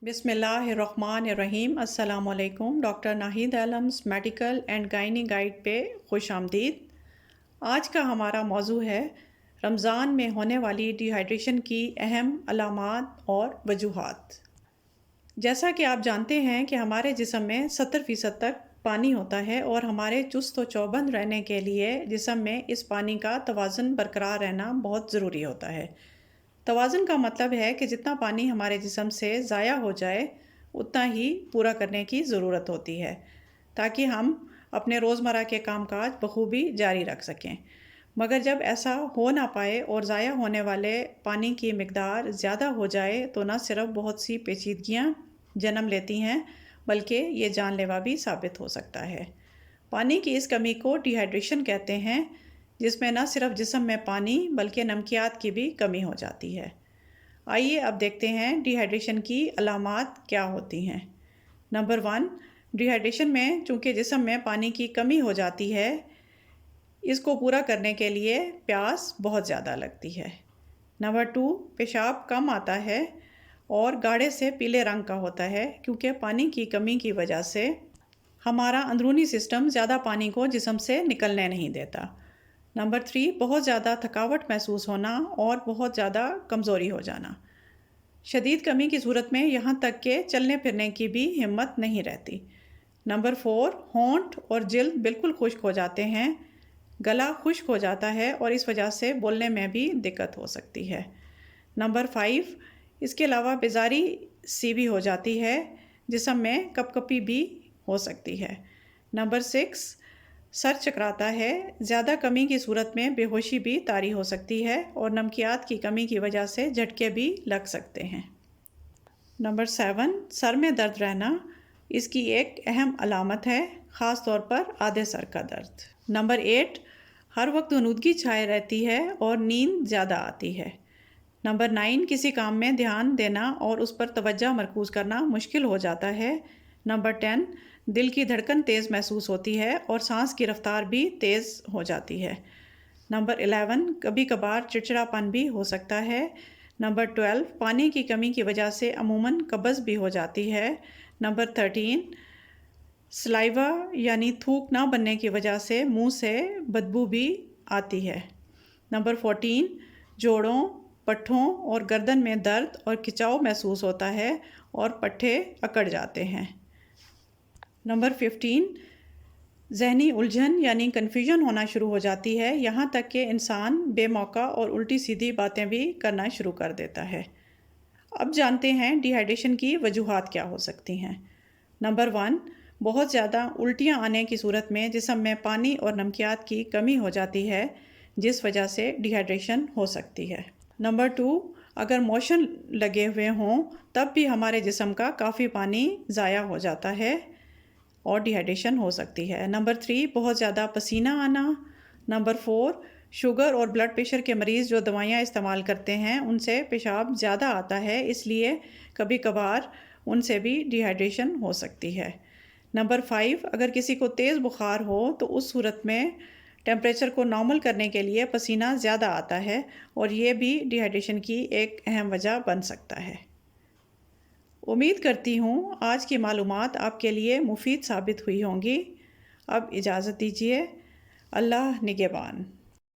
بسم اللہ الرحمن الرحیم۔ السلام علیکم۔ Doctor Naheed Alam's medical and gynae guide پہ خوش آمدید۔ آج کا ہمارا موضوع ہے رمضان میں ہونے والی ڈی ہائیڈریشن کی اہم علامات اور وجوہات۔ جیسا کہ آپ جانتے ہیں کہ ہمارے جسم میں 70% تک پانی ہوتا ہے اور ہمارے چست و چوبند رہنے کے لیے جسم میں اس پانی کا توازن برقرار رہنا بہت ضروری ہوتا ہے۔ توازن کا مطلب ہے کہ جتنا پانی ہمارے جسم سے ضائع ہو جائے اتنا ہی پورا کرنے کی ضرورت ہوتی ہے تاکہ ہم اپنے روزمرہ کے کام کاج بخوبی جاری رکھ سکیں۔ مگر جب ایسا ہو نہ پائے اور ضائع ہونے والے پانی کی مقدار زیادہ ہو جائے تو نہ صرف بہت سی پیچیدگیاں جنم لیتی ہیں بلکہ یہ جان لیوا بھی ثابت ہو سکتا ہے۔ پانی کی اس کمی کو ڈی ہائیڈریشن کہتے ہیں، جس میں نہ صرف جسم میں پانی بلکہ نمکیات کی بھی کمی ہو جاتی ہے۔ آئیے اب دیکھتے ہیں ڈی ہائیڈریشن کی علامات کیا ہوتی ہیں۔ نمبر 1، ڈی ہائیڈریشن میں چونکہ جسم میں پانی کی کمی ہو جاتی ہے، اس کو پورا کرنے کے لیے پیاس بہت زیادہ لگتی ہے۔ نمبر 2، پیشاب کم آتا ہے اور گاڑھے سے پیلے رنگ کا ہوتا ہے کیونکہ پانی کی کمی کی وجہ سے ہمارا اندرونی سسٹم زیادہ پانی کو جسم سے نکلنے نہیں دیتا۔ نمبر 3، بہت زیادہ تھکاوٹ محسوس ہونا اور بہت زیادہ کمزوری ہو جانا۔ شدید کمی کی صورت میں یہاں تک کہ چلنے پھرنے کی بھی ہمت نہیں رہتی۔ نمبر 4، ہونٹ اور جلد بالکل خشک ہو جاتے ہیں، گلا خشک ہو جاتا ہے اور اس وجہ سے بولنے میں بھی دقت ہو سکتی ہے۔ نمبر 5، اس کے علاوہ بیزاری سی بھی ہو جاتی ہے، جسم میں کپ کپی بھی ہو سکتی ہے۔ نمبر 6، سر چکراتا ہے، زیادہ کمی کی صورت میں بے ہوشی بھی طاری ہو سکتی ہے اور نمکیات کی کمی کی وجہ سے جھٹکے بھی لگ سکتے ہیں۔ نمبر 7، سر میں درد رہنا اس کی ایک اہم علامت ہے، خاص طور پر آدھے سر کا درد۔ نمبر 8، ہر وقت غنودگی چھائے رہتی ہے اور نیند زیادہ آتی ہے۔ نمبر 9، کسی کام میں دھیان دینا اور اس پر توجہ مرکوز کرنا مشکل ہو جاتا ہے۔ نمبر 10، دل کی دھڑکن تیز محسوس ہوتی ہے اور سانس کی رفتار بھی تیز ہو جاتی ہے۔ نمبر 11، کبھی کبھار چڑچڑاپن بھی ہو سکتا ہے۔ نمبر 12، پانی کی کمی کی وجہ سے عموماً قبض بھی ہو جاتی ہے۔ نمبر 13، سلائیوا یعنی تھوک نہ بننے کی وجہ سے منہ سے بدبو بھی آتی ہے۔ نمبر 14، جوڑوں، پٹھوں اور گردن میں درد اور کھچاؤ محسوس ہوتا ہے اور پٹھے اکڑ جاتے ہیں۔ نمبر 15، ذہنی الجھن یعنی کنفیوژن ہونا شروع ہو جاتی ہے، یہاں تک کہ انسان بے موقع اور الٹی سیدھی باتیں بھی کرنا شروع کر دیتا ہے۔ اب جانتے ہیں ڈی ہائیڈریشن کی وجوہات کیا ہو سکتی ہیں۔ نمبر 1، بہت زیادہ الٹیاں آنے کی صورت میں جسم میں پانی اور نمکیات کی کمی ہو جاتی ہے، جس وجہ سے ڈی ہائیڈریشن ہو سکتی ہے۔ نمبر 2، اگر موشن لگے ہوئے ہوں تب بھی ہمارے جسم کا کافی پانی ضائع ہو جاتا ہے اور ڈی ہائیڈریشن ہو سکتی ہے۔ نمبر 3، بہت زیادہ پسینہ آنا۔ نمبر 4، شوگر اور بلڈ پریشر کے مریض جو دوائیاں استعمال کرتے ہیں ان سے پیشاب زیادہ آتا ہے، اس لیے کبھی کبھار ان سے بھی ڈی ہائیڈریشن ہو سکتی ہے۔ نمبر 5، اگر کسی کو تیز بخار ہو تو اس صورت میں ٹیمپریچر کو نارمل کرنے کے لیے پسینہ زیادہ آتا ہے اور یہ بھی ڈی ہائیڈریشن کی ایک اہم وجہ بن سکتا ہے۔ امید کرتی ہوں آج کی معلومات آپ کے لیے مفید ثابت ہوئی ہوں گی۔ اب اجازت دیجیے، اللہ نگہبان۔